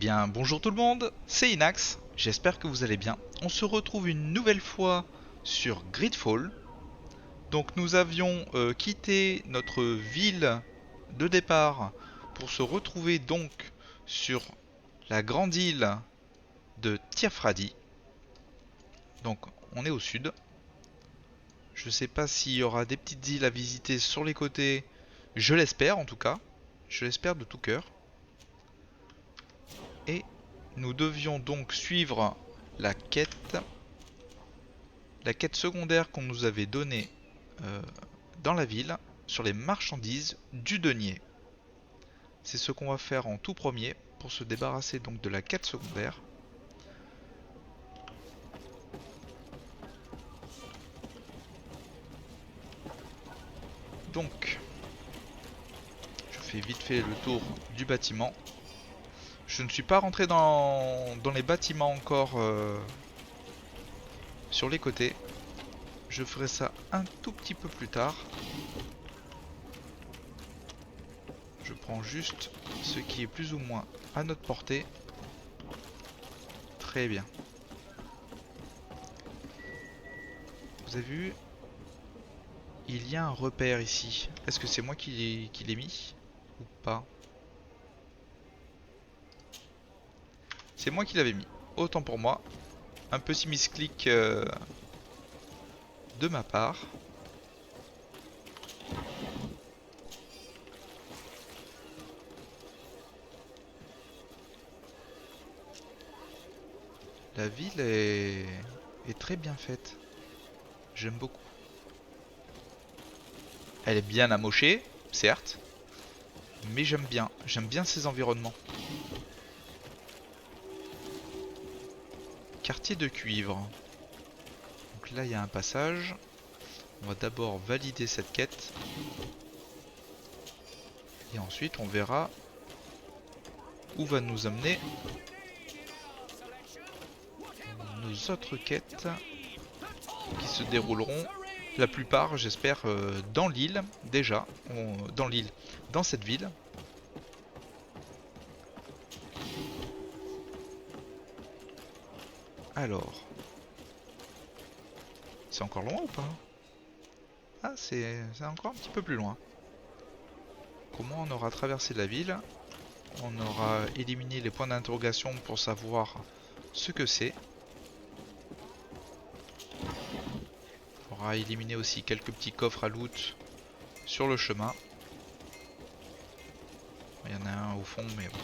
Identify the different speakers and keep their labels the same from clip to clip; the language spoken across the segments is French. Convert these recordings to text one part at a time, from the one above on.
Speaker 1: Eh bien, bonjour tout le monde, c'est Inax, j'espère que vous allez bien. On se retrouve une nouvelle fois sur Gridfall. Donc nous avions quitté notre ville de départ pour se retrouver donc sur la grande île de Tiafradi. Donc on est au sud. Je sais pas s'il y aura des petites îles à visiter sur les côtés. Je l'espère en tout cas. Je l'espère de tout cœur. Et nous devions donc suivre la quête la quête secondaire qu'on nous avait donnée euh, dans la ville sur les marchandises du denier. C'est ce qu'on va faire en tout premier pour se débarrasser donc de la quête secondaire. Donc, je fais vite fait le tour du bâtiment. Je ne suis pas rentré dans les bâtiments encore sur les côtés. Je ferai ça un tout petit peu plus tard. Je prends juste ce qui est plus ou moins à notre portée. Très bien. Vous avez vu, il y a un repère ici. Est-ce que c'est moi qui l'ai mis ou pas? C'est moi qui l'avais mis. Autant pour moi. Un petit misclick de ma part. La ville est très bien faite. J'aime beaucoup. Elle est bien amochée, certes. Mais j'aime bien. J'aime bien ces environnements. Quartier de cuivre. Donc là, il y a un passage. On va d'abord valider cette quête. Et ensuite, on verra où va nous amener nos autres quêtes qui se dérouleront, la plupart, j'espère, dans l'île, déjà. Dans l'île, dans cette ville. Alors, c'est encore loin ou pas? Ah, c'est encore un petit peu plus loin. Comment on aura traversé la ville? On aura éliminé les points d'interrogation pour savoir ce que c'est. On aura éliminé aussi quelques petits coffres à loot sur le chemin. Il y en a un au fond, mais bon.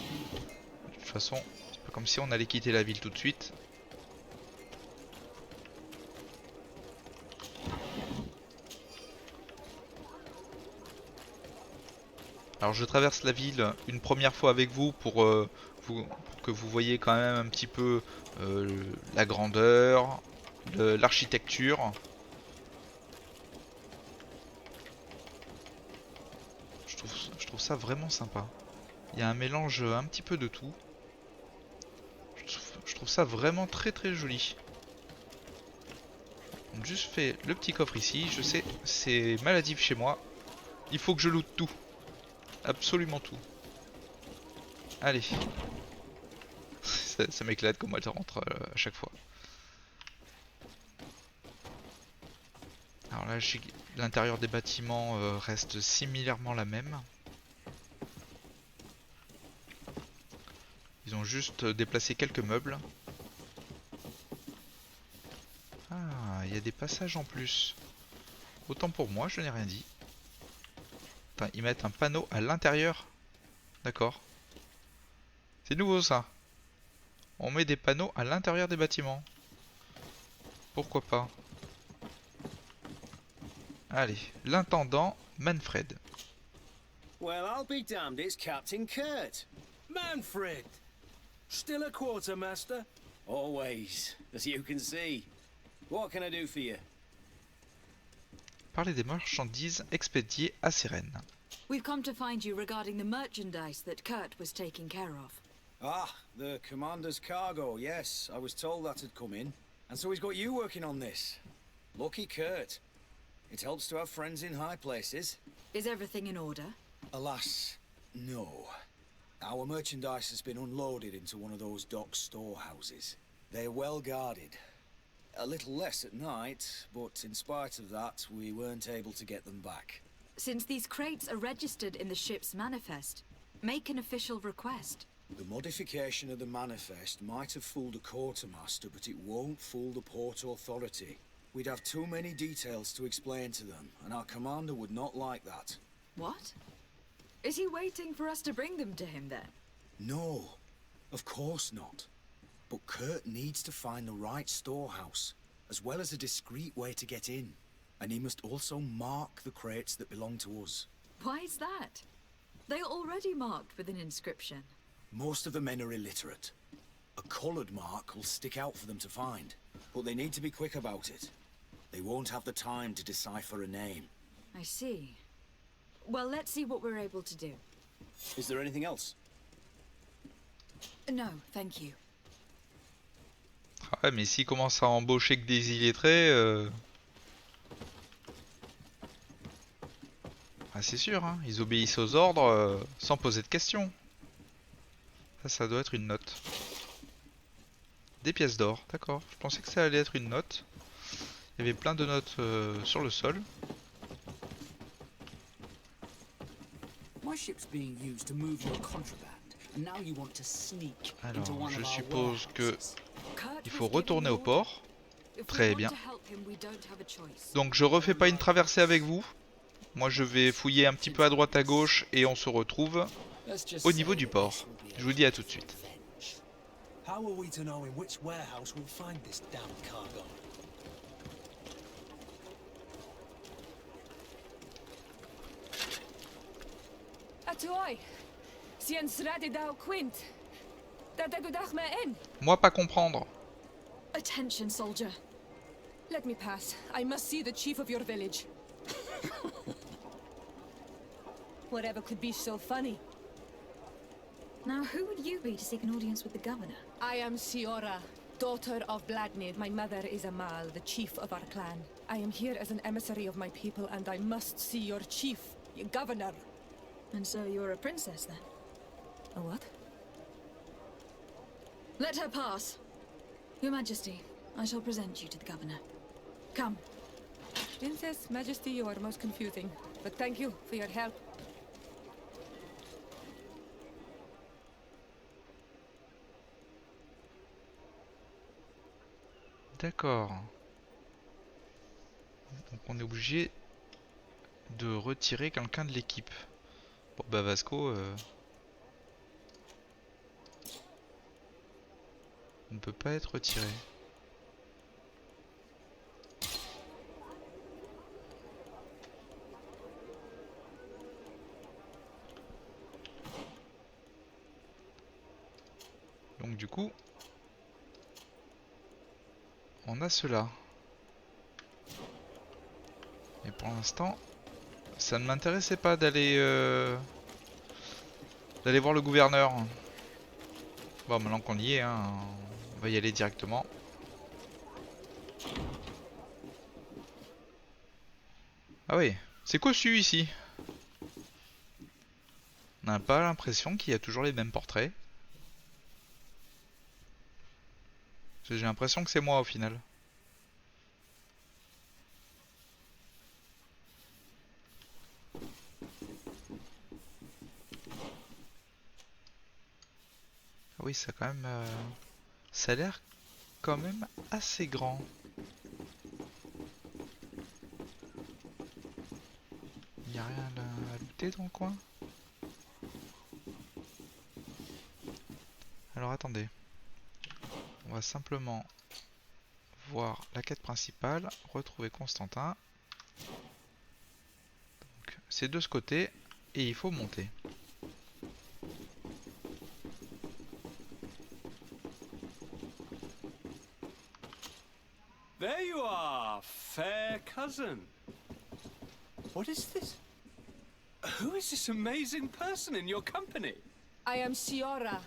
Speaker 1: De toute façon, c'est pas comme si on allait quitter la ville tout de suite. Alors je traverse la ville une première fois avec vous pour que vous voyez quand même un petit peu la grandeur, l'architecture. Je trouve ça vraiment sympa. Il y a un mélange un petit peu de tout. Je trouve ça vraiment très très joli. On a juste fait le petit coffre ici. Je sais, c'est maladif chez moi. Il faut que je loot tout. Absolument tout. Allez. Ça m'éclate comment elle rentre à chaque fois. Alors là, l'intérieur des bâtiments reste similairement la même. Ils ont juste déplacé quelques meubles. Ah, il y a des passages en plus. Autant pour moi, je n'ai rien dit. Enfin, ils mettent un panneau à l'intérieur. D'accord. C'est nouveau ça. On met des panneaux à l'intérieur des bâtiments. Pourquoi pas? Allez, l'intendant Manfred.
Speaker 2: Well, I'll be damned, it's Captain Kurt.
Speaker 3: Manfred! Still a quartermaster?
Speaker 2: Always, as you can see. What can I do for you?
Speaker 1: Parler des marchandises expédiées à Sérène.
Speaker 4: We've come to find you regarding the merchandise that Kurt was taking care of.
Speaker 2: Ah, the commander's cargo, yes. I was told that had come in. And so he's got you working on this. Lucky Kurt. It helps to have friends in high places.
Speaker 4: Is everything in order?
Speaker 2: Alas, no. Our merchandise has been unloaded into one of those dock storehouses. They're well guarded. A little less at night, but in spite of that, we weren't able to get them back.
Speaker 4: Since these crates are registered in the ship's manifest, make an official request.
Speaker 2: The modification of the manifest might have fooled a quartermaster, but it won't fool the Port Authority. We'd have too many details to explain to them, and our commander would not like that.
Speaker 4: What? Is he waiting for us to bring them to him then?
Speaker 2: No, of course not. But Kurt needs to find the right storehouse, as well as a discreet way to get in. And he must also mark the crates that belong to us.
Speaker 4: Why is that? They are already marked with an inscription.
Speaker 2: Most of the men are illiterate. A coloured mark will stick out for them to find, but they need to be quick about it. They won't have the time to decipher a name.
Speaker 4: I see. Well, let's see what we're able to do.
Speaker 2: Is there anything else?
Speaker 4: No, thank you.
Speaker 1: Ah ouais, mais s'il commence à embaucher que des illettrés... Ah, c'est sûr, hein, ils obéissent aux ordres sans poser de questions. Ça doit être une note. Des pièces d'or, d'accord. Je pensais que ça allait être une note. Il y avait plein de notes sur le sol. Alors, je suppose que il faut retourner au port. Très bien. Donc je refais pas une traversée avec vous. Moi je vais fouiller un petit peu à droite à gauche et on se retrouve au niveau du port. Je vous dis à tout de suite.
Speaker 3: How are we to know in which warehouse we'll find this damn cargo?
Speaker 5: Atuoi, sien sradi dau quint. Dadagudach me en.
Speaker 1: Moi pas comprendre.
Speaker 4: Attention, soldier.
Speaker 5: Let me pass. I must see the chief of your village. Whatever could be so funny.
Speaker 4: Now, who would you be to seek an audience with the governor?
Speaker 5: I am Siora, daughter of Bladnid. My mother is Amal, the chief of our clan. I am here as an emissary of my people, and I must see your chief, your governor.
Speaker 4: And so you're a princess, then?
Speaker 5: A what?
Speaker 4: Let her pass. Your Majesty, I shall present you to the governor. Come.
Speaker 5: Princess, Majesty, you are most confusing. But thank you for your help.
Speaker 1: D'accord. Donc on est obligé de retirer quelqu'un de l'équipe. Bon bah Vasco ne peut pas être retiré. Donc du coup, on a cela. Et pour l'instant, ça ne m'intéressait pas d'aller voir le gouverneur. Bon, maintenant qu'on y est, hein, on va y aller directement. Ah oui, c'est cossu ici. On n'a pas l'impression qu'il y a toujours les mêmes portraits. J'ai l'impression que c'est moi au final. Ah oui, ça quand même, ça a l'air quand même assez grand. Il n'y a rien à looter dans le coin. Alors attendez. On va simplement voir la quête principale, retrouver Constantin. Donc c'est de ce côté et il faut monter.
Speaker 3: There you are, fair cousin. What is this? Who is this amazing person in your company?
Speaker 5: I am Siora,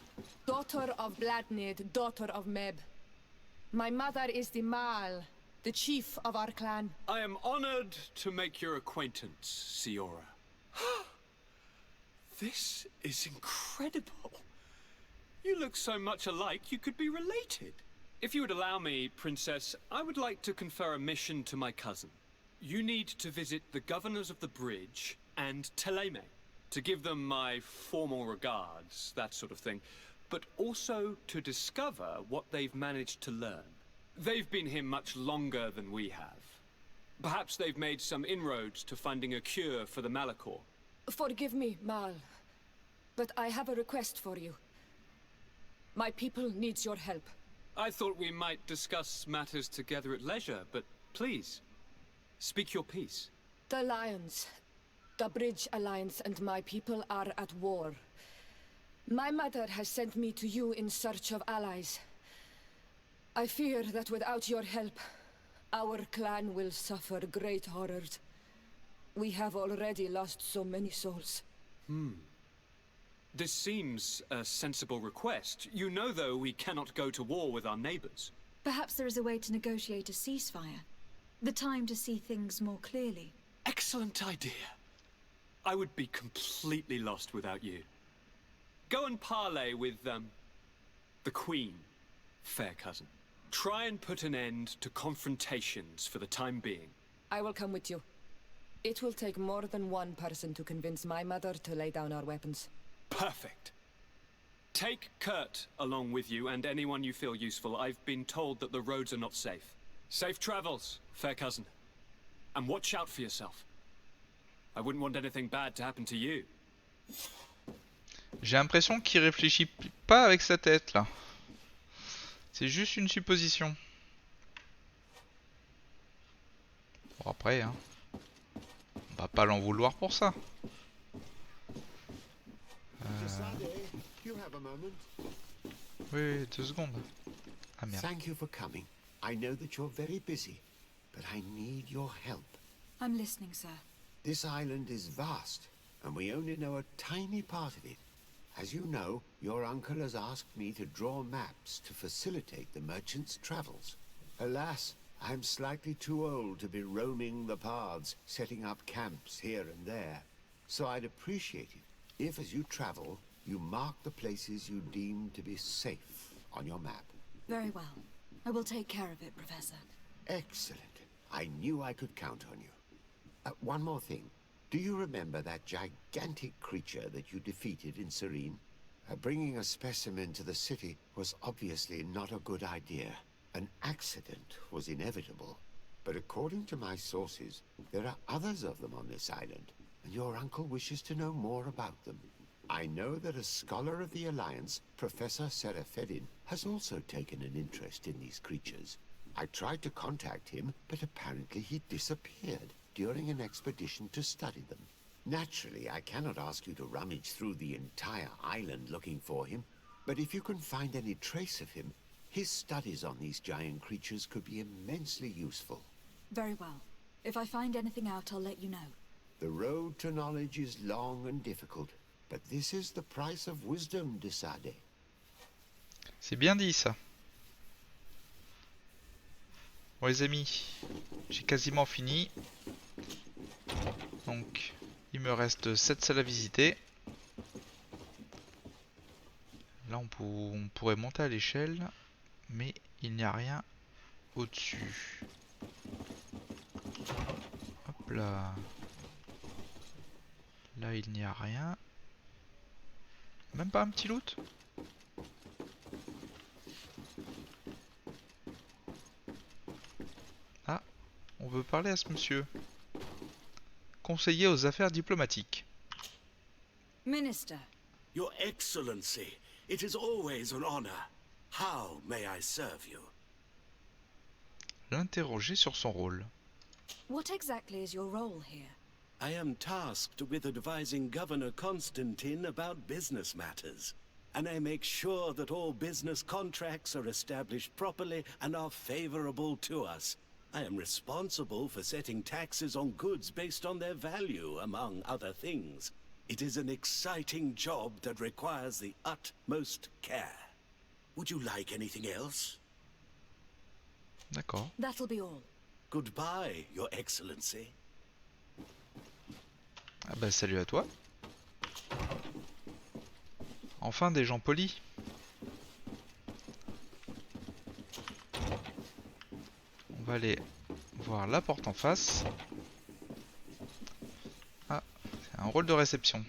Speaker 5: daughter of Bladnid, daughter of Meb. My mother is the Mal, the chief of our clan.
Speaker 3: I am honored to make your acquaintance, Siora. This is incredible. You look so much alike you could be related. If you would allow me, Princess, I would like to confer a mission to my cousin. You need to visit the governors of the bridge and Teleme to give them my formal regards, that sort of thing, but also to discover what they've managed to learn. They've been here much longer than we have. Perhaps they've made some inroads to finding a cure for the Malachor.
Speaker 5: Forgive me, Mal, but I have a request for you. My people needs your help.
Speaker 3: I thought we might discuss matters together at leisure, but please, speak your piece.
Speaker 5: The Lions, the Bridge Alliance and my people are at war. My mother has sent me to you in search of allies. I fear that without your help, our clan will suffer great horrors. We have already lost so many souls.
Speaker 3: This seems a sensible request. You know, though, we cannot go to war with our neighbors.
Speaker 4: Perhaps there is a way to negotiate a ceasefire. The time to see things more clearly.
Speaker 3: Excellent idea. I would be completely lost without you. Go and parley with, the Queen, fair cousin. Try and put an end to confrontations for the time being.
Speaker 5: I will come with you. It will take more than one person to convince my mother to lay down our weapons.
Speaker 3: Perfect. Take Kurt along with you and anyone you feel useful. I've been told that the roads are not safe. Safe travels, fair cousin. And watch out for yourself. I wouldn't want anything bad to happen to you.
Speaker 1: J'ai l'impression qu'il réfléchit pas avec sa tête là. C'est juste une supposition. Bon après, hein, on va pas l'en vouloir pour ça.
Speaker 6: You have a moment?
Speaker 1: Oui, 2 secondes. Ah merde.
Speaker 6: Thank you for coming. I know that you're very busy, but I need your help.
Speaker 4: I'm listening, sir.
Speaker 6: This island is vast, and we only know a tiny part of it. As you know, your uncle has asked me to draw maps to facilitate the merchants' travels. Alas, I'm slightly too old to be roaming the paths, setting up camps here and there. So I'd appreciate it if, as you travel, you mark the places you deem to be safe on your map.
Speaker 4: Very well. I will take care of it, Professor.
Speaker 6: Excellent. I knew I could count on you. One more thing. Do you remember that gigantic creature that you defeated in Serene? Bringing a specimen to the city was obviously not a good idea. An accident was inevitable. But according to my sources, there are others of them on this island, and your uncle wishes to know more about them. I know that a scholar of the Alliance, Professor Serafedin, has also taken an interest in these creatures. I tried to contact him, but apparently he disappeared during an expedition to study them. Naturally, I cannot ask you to rummage through the entire island looking for him, but if you can find any trace of him, his studies on these giant creatures could be immensely useful.
Speaker 4: Very well. If I find anything out, I'll let you know.
Speaker 6: The road to knowledge is long and difficult, but this is the price of wisdom, de Sade.
Speaker 1: C'est bien dit ça. Bon les amis, j'ai quasiment fini. Donc il me reste 7 salles à visiter. Là on pourrait monter à l'échelle, mais il n'y a rien au-dessus. Hop là. Là il n'y a rien. Même pas un petit loot? Ah, on veut parler à ce monsieur. Conseiller aux affaires diplomatiques.
Speaker 4: Minister.
Speaker 7: Your Excellency, it is always an honor. How may I serve you?
Speaker 1: L'interroger sur son rôle.
Speaker 4: What exactly is your role here?
Speaker 7: I am tasked with advising Governor Constantine about business matters, and I make sure that all business contracts are established properly and are favorable to us. I am responsible for setting taxes on goods based on their value, among other things. It is an exciting job that requires the utmost care. Would you like anything else?
Speaker 1: D'accord.
Speaker 4: That'll be all.
Speaker 7: Goodbye, Your Excellency.
Speaker 1: Ah bah salut à toi. Enfin des gens polis. On va aller voir la porte en face. Ah, c'est un rôle de réception.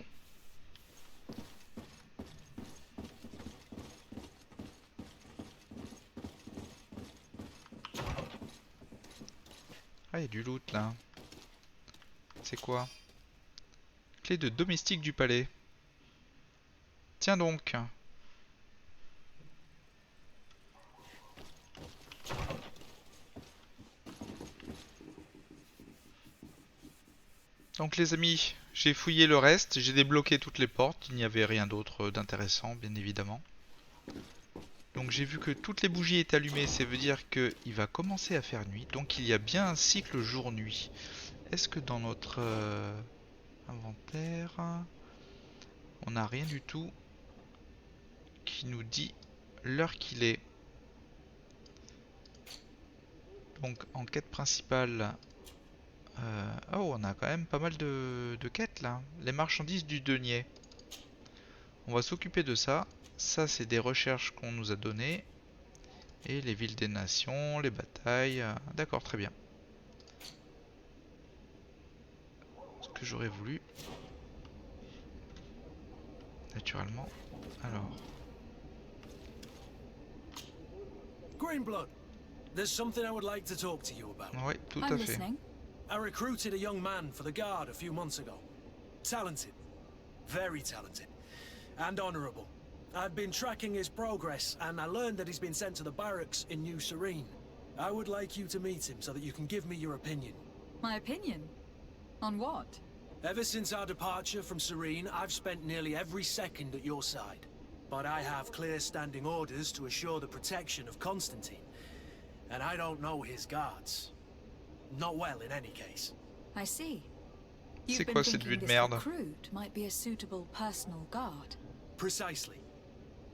Speaker 1: Ah, il y a du loot là. C'est quoi? Clé de domestique du palais. Tiens donc. Donc les amis, j'ai fouillé le reste, j'ai débloqué toutes les portes, il n'y avait rien d'autre d'intéressant bien évidemment. Donc j'ai vu que toutes les bougies étaient allumées, ça veut dire qu'il va commencer à faire nuit, donc il y a bien un cycle jour-nuit. Est-ce que dans notre inventaire, on n'a rien du tout qui nous dit l'heure qu'il est? Donc en quête principale, oh on a quand même pas mal de quêtes là. Les marchandises du denier. On va s'occuper de ça. Ça c'est des recherches qu'on nous a données. Et les villes des nations, les batailles. D'accord, très bien. Ce que j'aurais voulu. Naturellement. Alors.
Speaker 8: Greenblood, there's something I would like to talk to you about.
Speaker 1: Ouais, tout
Speaker 4: I'm
Speaker 1: à fait.
Speaker 4: listening.
Speaker 8: I recruited a young man for the guard a few months ago. Talented. Very talented. And honorable. I've been tracking his progress, and I learned that he's been sent to the barracks in New Serene. I would like you to meet him so that you can give me your opinion.
Speaker 4: My opinion? On what?
Speaker 8: Ever since our departure from Serene, I've spent nearly every second at your side. But I have clear standing orders to assure the protection of Constantine. And I don't know his guards. Not well, in any case.
Speaker 4: I see.
Speaker 1: C'est
Speaker 4: You've been
Speaker 1: quoi cette
Speaker 4: thinking
Speaker 1: vue de
Speaker 4: this
Speaker 1: merde?
Speaker 4: recruit might be a suitable personal guard.
Speaker 8: Precisely.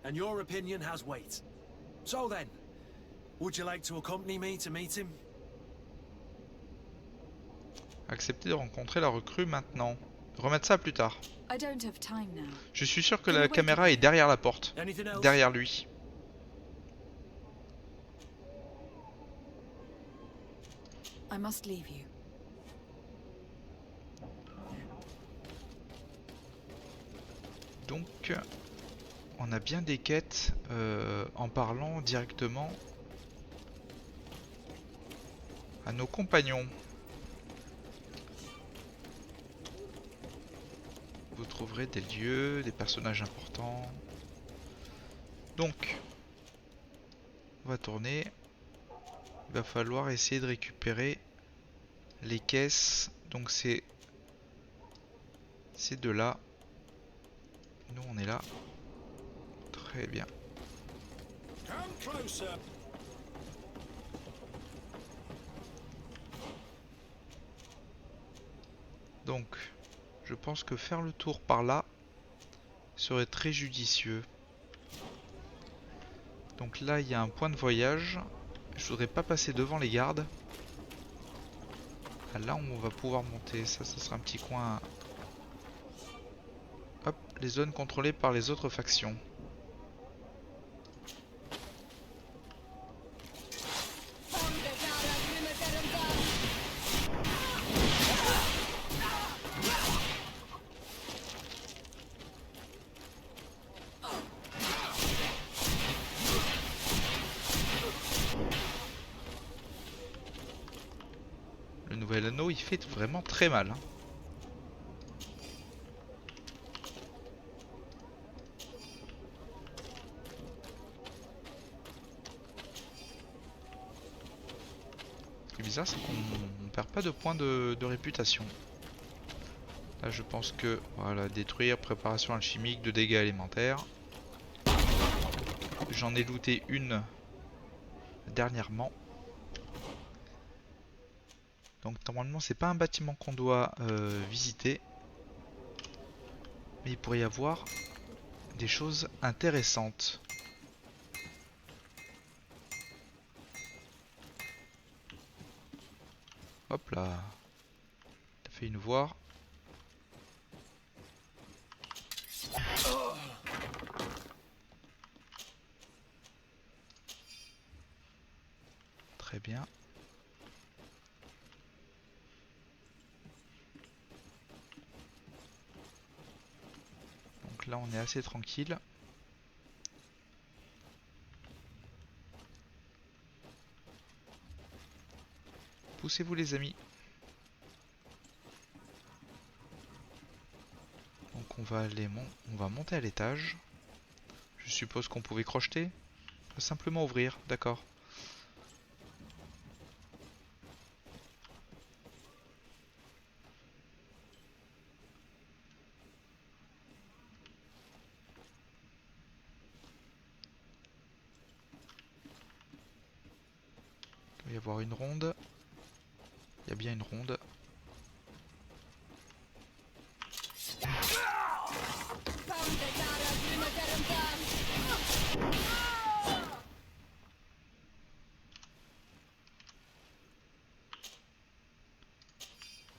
Speaker 8: And your opinion has weight. So then, would you like to accompany me to meet him?
Speaker 1: Accepter de rencontrer la recrue maintenant. Remettre ça plus tard.
Speaker 4: I don't have time now.
Speaker 1: Je suis sûr que
Speaker 4: Can
Speaker 1: la
Speaker 4: you wait
Speaker 1: caméra
Speaker 4: a
Speaker 1: est derrière la porte.
Speaker 8: Anything else?
Speaker 1: Derrière lui.
Speaker 4: I must leave you.
Speaker 1: Donc, on a bien des quêtes en parlant directement à nos compagnons. Vous trouverez des lieux, des personnages importants. Donc, on va tourner. Il va falloir essayer de récupérer les caisses. Donc c'est ces deux-là. Nous on est là. Très bien. Donc, je pense que faire le tour par là serait très judicieux. Donc là, il y a un point de voyage. Je voudrais pas passer devant les gardes. Ah, là, on va pouvoir monter. Ça sera un petit coin. Hop, les zones contrôlées par les autres factions. Le nouvel anneau, il fait vraiment très mal, hein. Ce qui est bizarre, c'est qu'on perd pas de points de réputation. Là, je pense que, voilà, détruire, préparation alchimique, de dégâts élémentaires. J'en ai looté une dernièrement. Donc normalement c'est pas un bâtiment qu'on doit visiter, mais il pourrait y avoir des choses intéressantes. Hop là, t'as fait une voir. Très bien. Donc là on est assez tranquille. Poussez-vous les amis. Donc on va aller on va monter à l'étage. Je suppose qu'on pouvait crocheter. Simplement ouvrir, d'accord. Il doit y avoir une ronde. Il y a bien une ronde.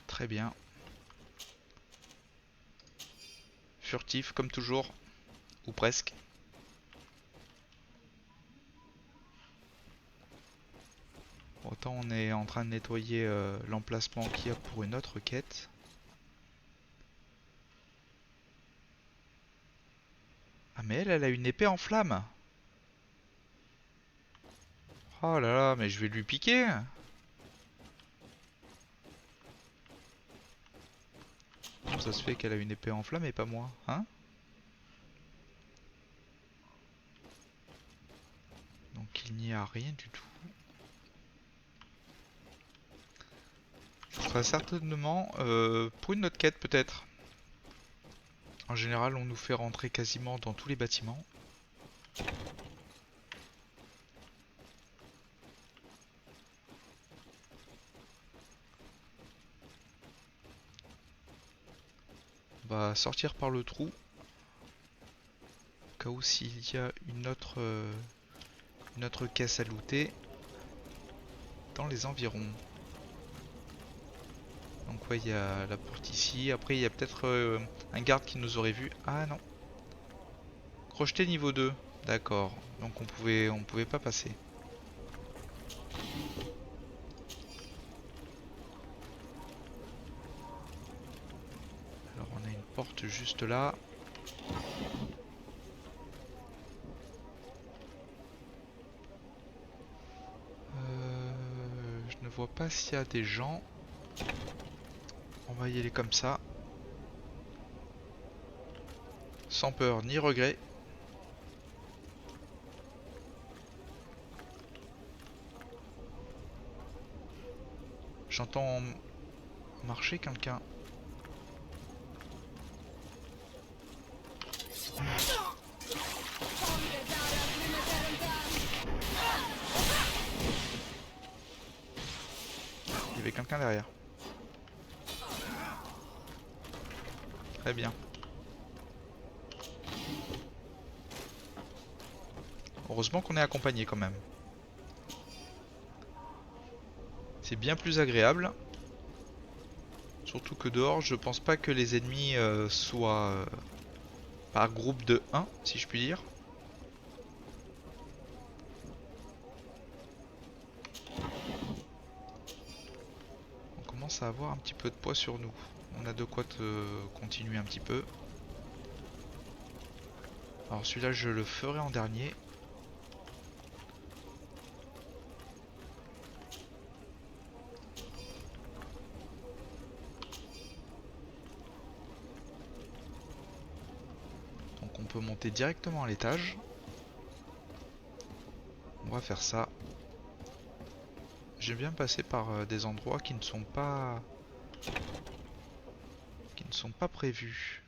Speaker 1: Très bien. Furtif comme toujours. Ou presque. Autant on est en train de nettoyer l'emplacement qu'il y a pour une autre quête. Ah mais elle a une épée en flamme. Oh là là, mais je vais lui piquer. Comment ça se fait qu'elle a une épée en flamme et pas moi, hein? Donc il n'y a rien du tout. Ce sera certainement pour une autre quête peut-être. En général on nous fait rentrer quasiment dans tous les bâtiments. On va sortir par le trou. Au cas où s'il y a une autre caisse à looter dans les environs. Donc ouais, il y a la porte ici. Après il y a peut-être un garde qui nous aurait vu. Ah non. Crocheté niveau 2. D'accord. Donc on pouvait pas passer. Alors on a une porte juste là. Je ne vois pas s'il y a des gens. On va y aller comme ça. Sans peur ni regret. J'entends marcher quelqu'un. Il y avait quelqu'un derrière. Très bien. Heureusement qu'on est accompagné quand même. C'est bien plus agréable. Surtout que dehors, je pense pas que les ennemis soient par groupe de 1, si je puis dire. On commence à avoir un petit peu de poids sur nous. On a de quoi continuer un petit peu. Alors celui-là, je le ferai en dernier. Donc on peut monter directement à l'étage. On va faire ça. J'aime bien passer par des endroits qui ne sont pas prévus.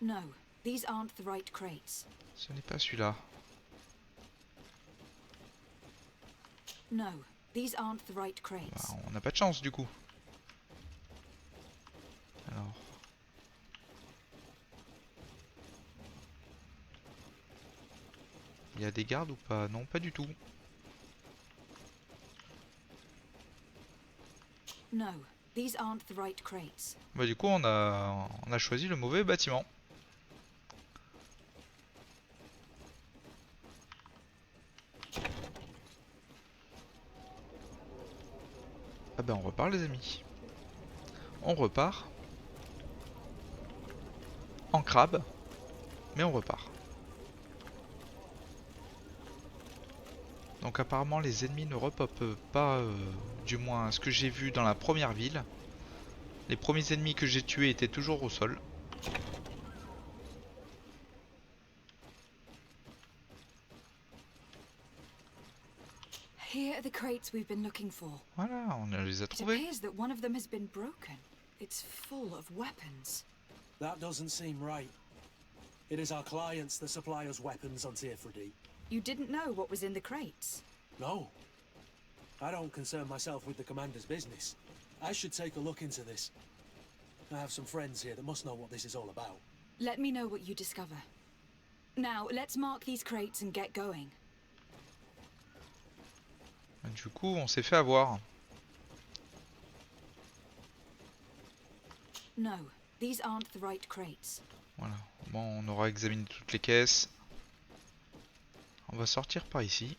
Speaker 4: No, these aren't the right crates.
Speaker 1: Ce n'est pas celui-là.
Speaker 4: No, these aren't the right crates.
Speaker 1: Bah, on n'a pas de chance du coup. Alors. Il y a des gardes ou pas? Non, pas du tout.
Speaker 4: No, these aren't the right crates.
Speaker 1: Bah du coup on a choisi le mauvais bâtiment. Ah ben on repart les amis. On repart. En crabe. Mais on repart. Donc apparemment les ennemis ne repopent pas, du moins ce que j'ai vu dans la première ville. Les premiers ennemis que j'ai tués étaient toujours au sol.
Speaker 4: Here are the crates we've been looking for.
Speaker 1: Voilà, on les a
Speaker 4: It
Speaker 1: trouvés.
Speaker 4: appears that one of them has been broken. It's full of weapons.
Speaker 8: That doesn't seem right. It is our clients that supply us weapons on Tearfredy.
Speaker 4: You didn't know what was in the crates?
Speaker 8: No. I don't concern myself with the commander's business. I should take a look into this. I have some friends here that must know what this is all about.
Speaker 4: Let me know what you discover. Now, let's mark these crates and get going.
Speaker 1: Du coup, on s'est fait avoir.
Speaker 4: No, these aren't the right crates.
Speaker 1: Voilà, bon, on aura examiné toutes les caisses. On va sortir par ici.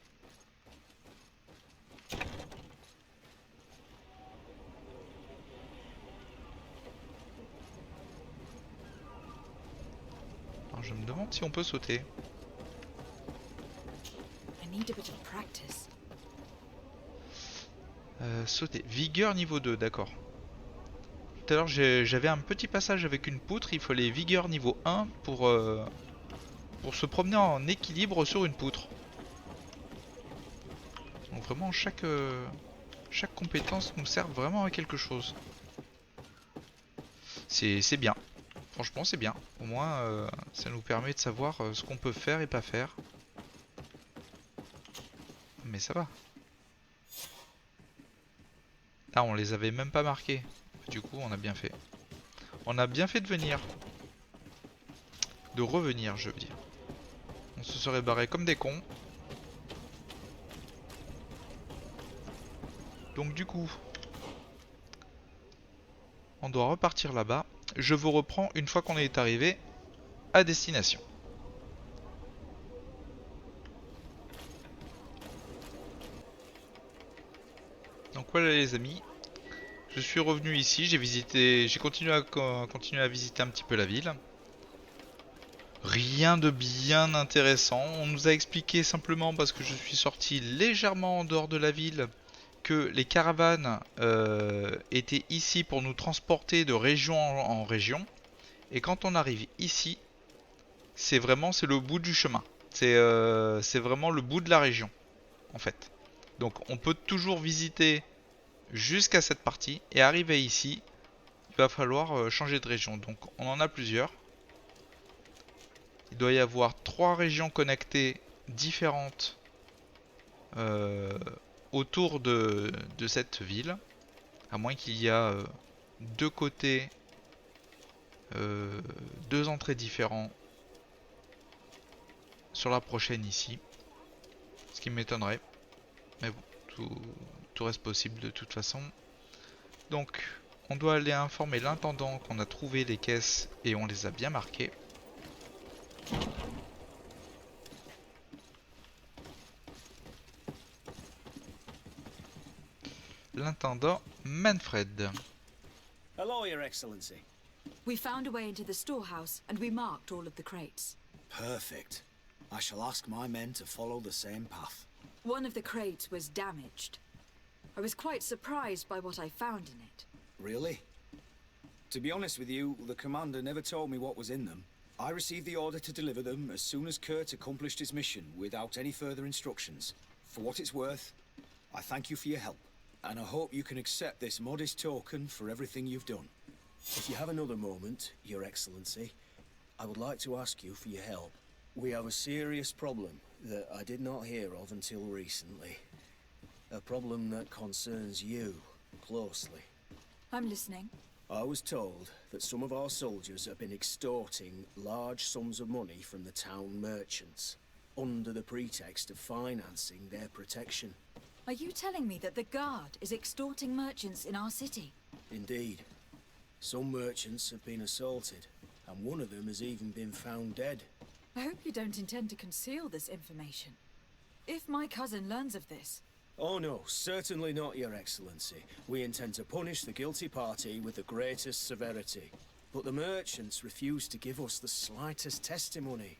Speaker 1: Alors je me demande si on peut sauter.
Speaker 4: I need a bit of practice.
Speaker 1: Sauter. Vigueur niveau 2, d'accord. Tout à l'heure j'avais un petit passage avec une poutre, il fallait vigueur niveau 1 pour se promener en équilibre sur une poutre. Donc vraiment chaque compétence nous sert vraiment à quelque chose. C'est bien. Franchement c'est bien. Au moins ça nous permet de savoir ce qu'on peut faire et pas faire. Mais ça va. Ah, on les avait même pas marqués. Du coup, on a bien fait. On a bien fait de venir. De revenir, je veux dire. On se serait barré comme des cons. Donc du coup, on doit repartir là-bas. Je vous reprends une fois qu'on est arrivé à destination. Donc voilà les amis, je suis revenu ici, j'ai continué à visiter un petit peu la ville. Rien de bien intéressant, on nous a expliqué simplement parce que je suis sorti légèrement en dehors de la ville que les caravanes étaient ici pour nous transporter de région en région. Et quand on arrive ici, c'est le bout du chemin, c'est vraiment le bout de la région en fait. Donc on peut toujours visiter jusqu'à cette partie et arriver ici, il va falloir changer de région. Donc on en a plusieurs. Il doit y avoir 3 régions connectées différentes autour de cette ville. À moins qu'il y a 2 côtés, 2 entrées différents sur la prochaine ici. Ce qui m'étonnerait. Mais bon, tout reste possible de toute façon. Donc, on doit aller informer l'intendant qu'on a trouvé les caisses et on les a bien marquées. L'intendant Manfred.
Speaker 2: Hello, Your Excellency.
Speaker 4: We found a way into the storehouse and we marked all of the crates.
Speaker 2: Perfect. I shall ask my men to follow the same path.
Speaker 4: One of the crates was damaged. I was quite surprised by what I found in it.
Speaker 2: Really? To be honest with you, the commander never told me what was in them. I received the order to deliver them as soon as Kurt accomplished his mission without any further instructions. For what it's worth, I thank you for your help, and I hope you can accept this modest token for everything you've done. If you have another moment, Your Excellency, I would like to ask you for your help. We have a serious problem that I did not hear of until recently. A problem that concerns you closely.
Speaker 4: I'm listening.
Speaker 2: I was told that some of our soldiers have been extorting large sums of money from the town merchants, under the pretext of financing their protection.
Speaker 4: Are you telling me that the guard is extorting merchants in our city?
Speaker 2: Indeed. Some merchants have been assaulted, and one of them has even been found dead.
Speaker 4: I hope you don't intend to conceal this information. If my cousin learns of this,
Speaker 2: Oh no, certainly not, Your Excellency. We intend to punish the guilty party with the greatest severity. But the merchants refuse to give us the slightest testimony.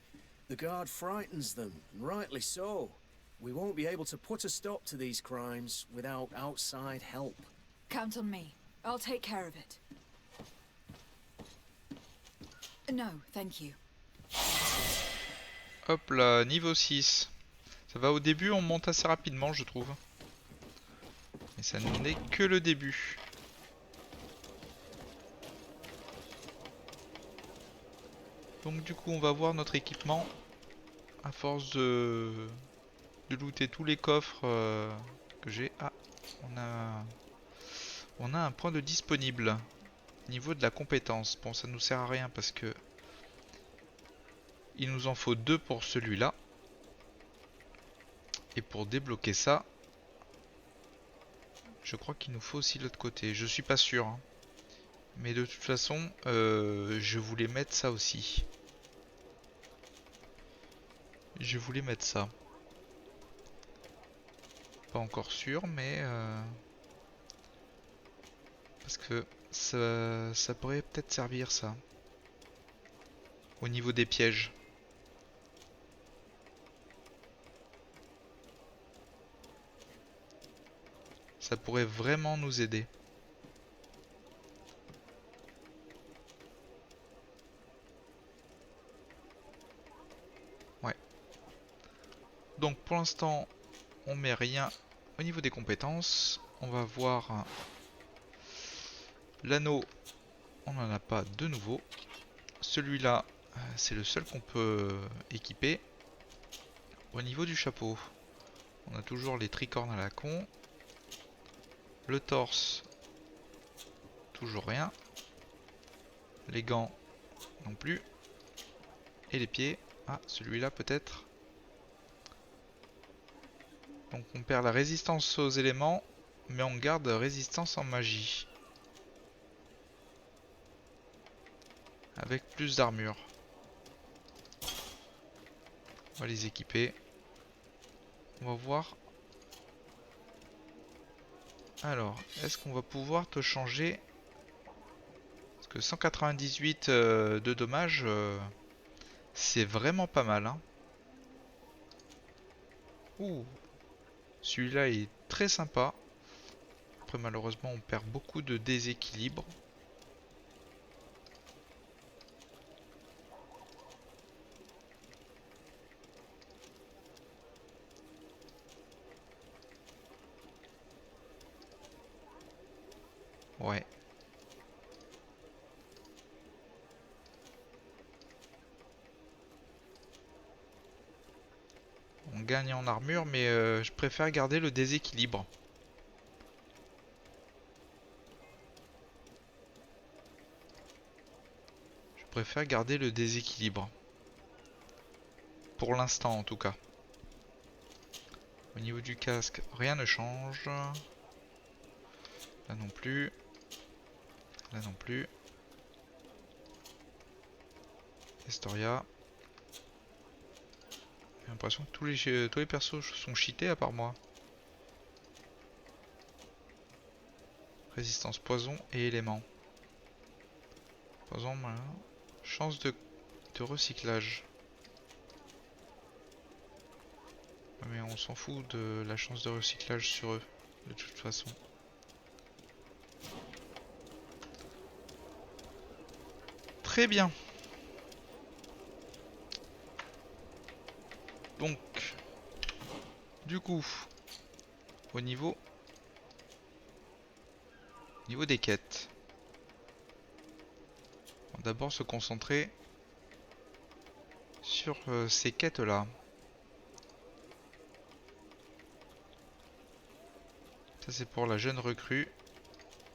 Speaker 2: The guard frightens them, and rightly so. We won't be able to put a stop to these crimes without outside help.
Speaker 4: Count on me. I'll take care of it. No, thank you.
Speaker 1: Hop là, niveau 6. Ça va au début, on monte assez rapidement, je trouve. Mais ça n'est que le début. Donc du coup, on va voir notre équipement. À force de looter tous les coffres que j'ai. Ah, on a un point de disponible. Niveau de la compétence. Bon, ça nous sert à rien parce que il nous en faut 2 pour celui-là. Et pour débloquer ça, je crois qu'il nous faut aussi l'autre côté. Je suis pas sûr. Hein. Mais de toute façon, je voulais mettre ça aussi. Je voulais mettre ça. Pas encore sûr, mais... parce que ça pourrait peut-être servir, ça. Au niveau des pièges. Ça pourrait vraiment nous aider. Ouais. Donc pour l'instant, on met rien au niveau des compétences. On va voir l'anneau. On n'en a pas de nouveau. Celui-là, c'est le seul qu'on peut équiper. Au niveau du chapeau, on a toujours les tricornes à la con. Le torse, toujours rien. Les gants, non plus. Et les pieds, ah, celui-là peut-être. Donc on perd la résistance aux éléments, mais on garde résistance en magie. Avec plus d'armure. On va les équiper. On va voir. Alors, est-ce qu'on va pouvoir te changer? Parce que 198 de dommages, c'est vraiment pas mal. Hein. Ouh, celui-là est très sympa. Après, malheureusement, on perd beaucoup de déséquilibre. Ouais. On gagne en armure, mais je préfère garder le déséquilibre. Je préfère garder le déséquilibre. Pour l'instant, en tout cas. Au niveau du casque, rien ne change. Là non plus. Là non plus. Historia. J'ai l'impression que tous les persos sont cheatés à part moi. Résistance poison et éléments. Poison, voilà. Chance de recyclage. Mais on s'en fout de la chance de recyclage sur eux, de toute façon. Très bien. Donc, du coup, au niveau des quêtes, on va d'abord se concentrer sur ces quêtes-là. Ça c'est pour la jeune recrue.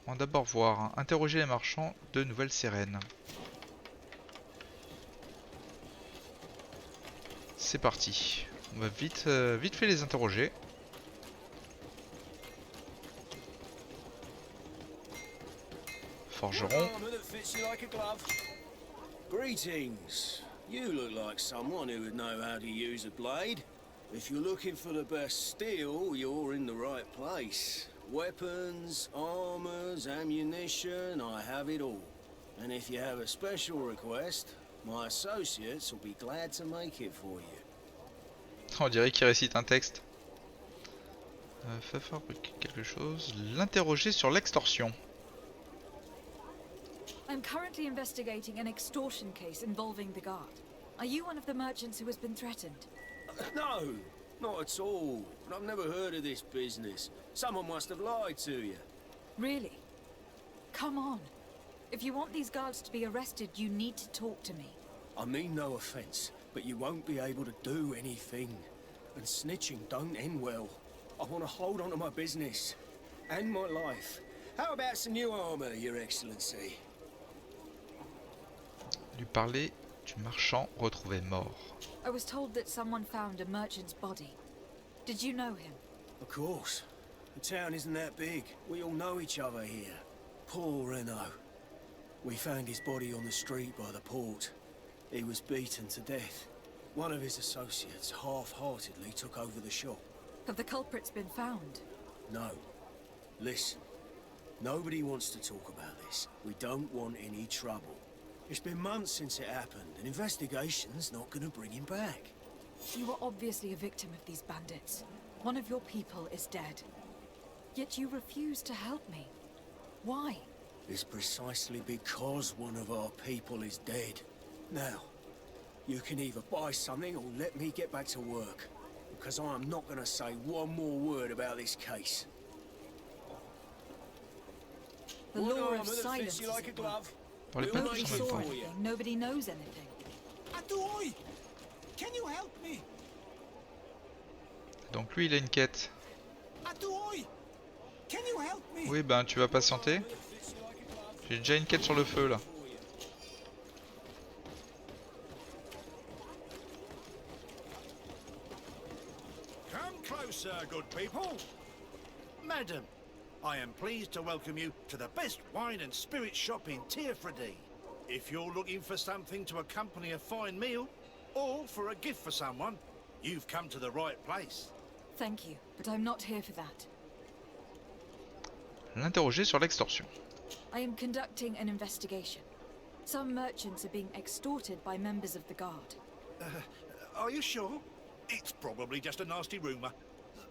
Speaker 1: On va d'abord voir, hein, interroger les marchands de Nouvelle-Sérène. C'est parti. On va vite fait les interroger. Forgeron.
Speaker 9: Greetings. You look like someone who would know how to use a blade. If you're looking for the best steel, you're in the right place. Weapons, armors, ammunition, I have it all. And if you have a special request, my associates will be glad to make it for you.
Speaker 1: On dirait qu'il récite un texte. Fait fabriquer quelque chose. L'interroger sur l'extorsion.
Speaker 4: I'm currently investigating an extortion case involving the guard. Are you one of the merchants who has been threatened?
Speaker 9: No, not at all. I've never heard of this business. Someone must have lied to you.
Speaker 4: Really? Come on. If you want these guards to be arrested, you need to talk to me.
Speaker 9: I mean no offense, but you won't be able to do anything. And snitching don't end well. I want to hold on to my business. And my life. How about some new armor, Your Excellency?
Speaker 1: Lui parler du marchand retrouvé mort.
Speaker 4: I was told that someone found a merchant's body. Did you know him?
Speaker 9: Of course. The town isn't that big. We all know each other here. Paul Renault. We found his body on the street by the port. He was beaten to death. One of his associates half-heartedly took over the shop.
Speaker 4: Have the culprits been found?
Speaker 9: No. Listen. Nobody wants to talk about this. We don't want any trouble. It's been months since it happened, and investigation's not gonna bring him back.
Speaker 4: You were obviously a victim of these bandits. One of your people is dead. Yet you refuse to help me. Why?
Speaker 9: It's precisely because one of our people is dead. Now, you can either buy something or let me get back to work. Because I'm not gonna say one more word about this case.
Speaker 4: The
Speaker 9: One
Speaker 4: law
Speaker 9: armor
Speaker 4: of
Speaker 9: that
Speaker 4: silence
Speaker 9: fits you
Speaker 4: is
Speaker 9: like a
Speaker 4: at work.
Speaker 9: glove.
Speaker 1: Parlez pas
Speaker 9: We'll
Speaker 4: Nobody
Speaker 1: tous
Speaker 9: make
Speaker 1: en
Speaker 9: it
Speaker 1: même
Speaker 4: saw
Speaker 1: temps.
Speaker 9: for you.
Speaker 4: anything. Nobody knows anything.
Speaker 10: Atuoi! Can you help me?
Speaker 1: Donc lui il a une quête.
Speaker 10: Atuoi! Can you help me?
Speaker 1: Oui ben tu vas patienter. J'ai déjà une quête sur le feu là.
Speaker 11: Come closer, good people. Madam, I am pleased to welcome you to the best wine and spirit shop in Tearfredy. If you're looking for something to accompany a fine meal, or for a gift for someone, you've come to the right place.
Speaker 4: Thank you, but I'm not here for that.
Speaker 1: L'interroger sur l'extorsion.
Speaker 4: I am conducting an investigation. Some merchants are being extorted by members of the guard.
Speaker 11: Are you sure? It's probably just a nasty rumour.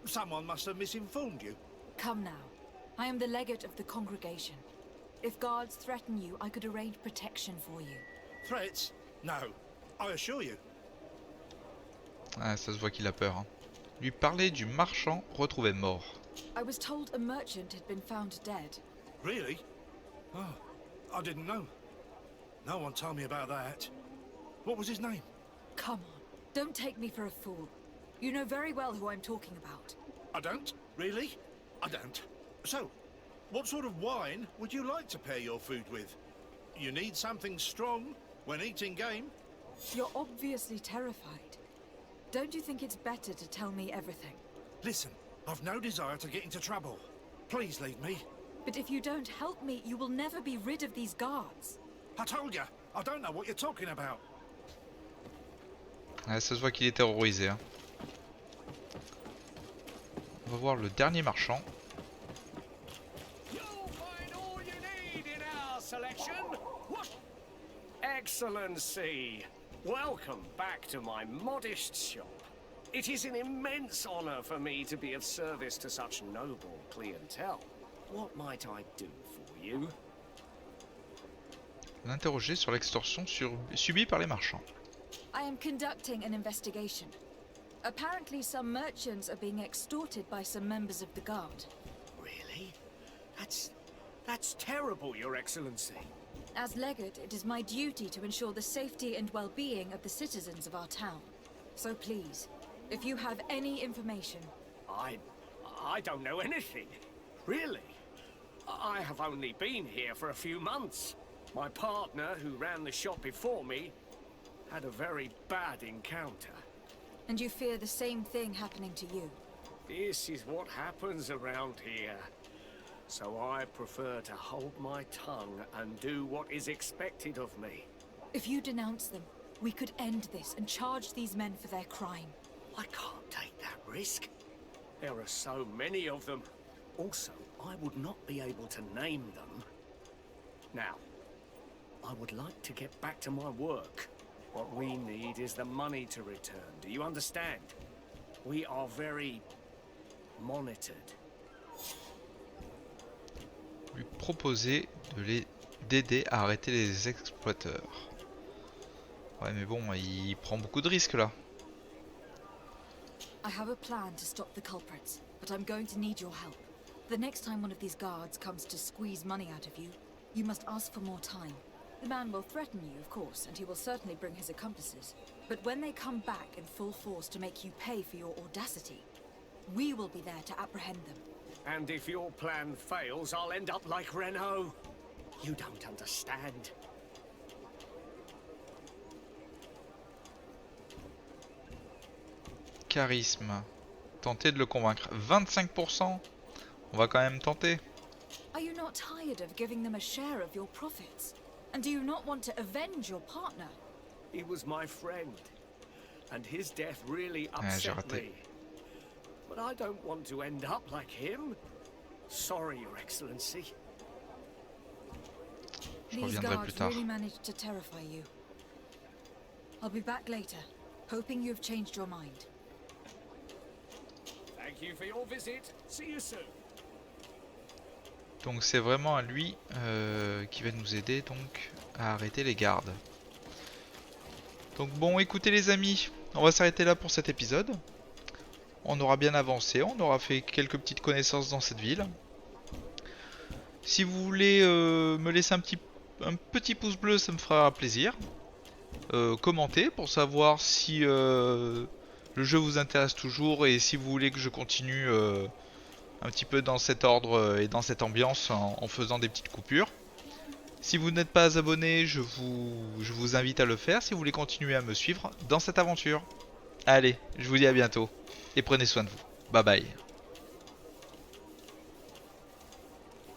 Speaker 11: Someone must have misinformed you.
Speaker 4: Come now. I am the legate of the congregation. If guards threaten you, I could arrange protection for you.
Speaker 11: Threats? No, I assure you.
Speaker 1: Ah, ça se voit qu'il a peur. Hein. Lui parler du marchand retrouvé mort.
Speaker 4: I was told a merchant had been found dead.
Speaker 11: Really? Oh, I didn't know. No one told me about that. What was his name?
Speaker 4: Come on. Don't take me for a fool. You know very well who I'm talking about.
Speaker 11: I don't? Really? I don't. So, what sort of wine would you like to pair your food with? You need something strong when eating game?
Speaker 4: You're obviously terrified. Don't you think it's better to tell me everything?
Speaker 11: Listen, I've no desire to get into trouble. Please leave me.
Speaker 4: But if you don't help me, you will never be rid of these guards.
Speaker 11: I told you, I don't know what you're talking about.
Speaker 1: Ah, ça se voit qu'il est terrorisé. Hein. On va voir le dernier marchand.
Speaker 12: You'll find all you need in our selection. What? Excellency, welcome back to my modest shop. It is an immense honor for me to be of service to such noble clientele. What might I do for you?
Speaker 1: L'interroger sur l'extorsion subie par les marchands.
Speaker 4: I am conducting an investigation. Apparently some merchants are being extorted by some members of the guard.
Speaker 12: Really? That's terrible, Your Excellency.
Speaker 4: As legate, it is my duty to ensure the safety and well-being of the citizens of our town. So please, if you have any information...
Speaker 12: I don't know anything. Really? I have only been here for a few months. My partner, who ran the shop before me, had a very bad encounter.
Speaker 4: And you fear the same thing happening to you?
Speaker 12: This is what happens around here. So I prefer to hold my tongue and do what is expected of me.
Speaker 4: If you denounce them, we could end this and charge these men for their crime.
Speaker 12: I can't take risk. There are so many of them. Also, I would not be able to name them. Now, I would like to get back to my work. What we need is the money to return. Do you understand? We are very monitored.
Speaker 1: Lui proposer d'aider à arrêter les exploiteurs. Ouais, mais bon, il prend beaucoup de risques là.
Speaker 4: I have a plan to stop the culprits, but I'm going to need your help. The next time one of these guards comes to squeeze money out of you, you must ask for more time. The man will threaten you, of course, and he will certainly bring his accomplices. But when they come back in full force to make you pay for your audacity, we will be there to apprehend them.
Speaker 12: And if your plan fails, I'll end up like Renault. You don't understand.
Speaker 1: Charisme. Tenter de le convaincre. 25%. On va quand même tenter.
Speaker 4: Are you not tired of giving them a share of your profits? And do you not want to avenge your partner?
Speaker 12: He was my friend, and his death really
Speaker 1: j'ai
Speaker 12: upset
Speaker 1: raté.
Speaker 12: me. But I don't want to end up like him. Sorry, Your Excellency.
Speaker 1: Je
Speaker 4: These
Speaker 1: reviendrai plus
Speaker 4: guards
Speaker 1: tard.
Speaker 4: really managed to terrify you. I'll be back later, hoping you've changed your mind.
Speaker 12: Thank you for your visit. See you soon.
Speaker 1: Donc c'est vraiment à lui qui va nous aider donc à arrêter les gardes. Donc bon, écoutez les amis, on va s'arrêter là pour cet épisode. On aura bien avancé, on aura fait quelques petites connaissances dans cette ville. Si vous voulez me laisser un petit pouce bleu, ça me fera plaisir. Commentez pour savoir si le jeu vous intéresse toujours et si vous voulez que je continue un petit peu dans cet ordre et dans cette ambiance en faisant des petites coupures. Si vous n'êtes pas abonné, je vous invite à le faire si vous voulez continuer à me suivre dans cette aventure. Allez, je vous dis à bientôt et prenez soin de vous. Bye bye.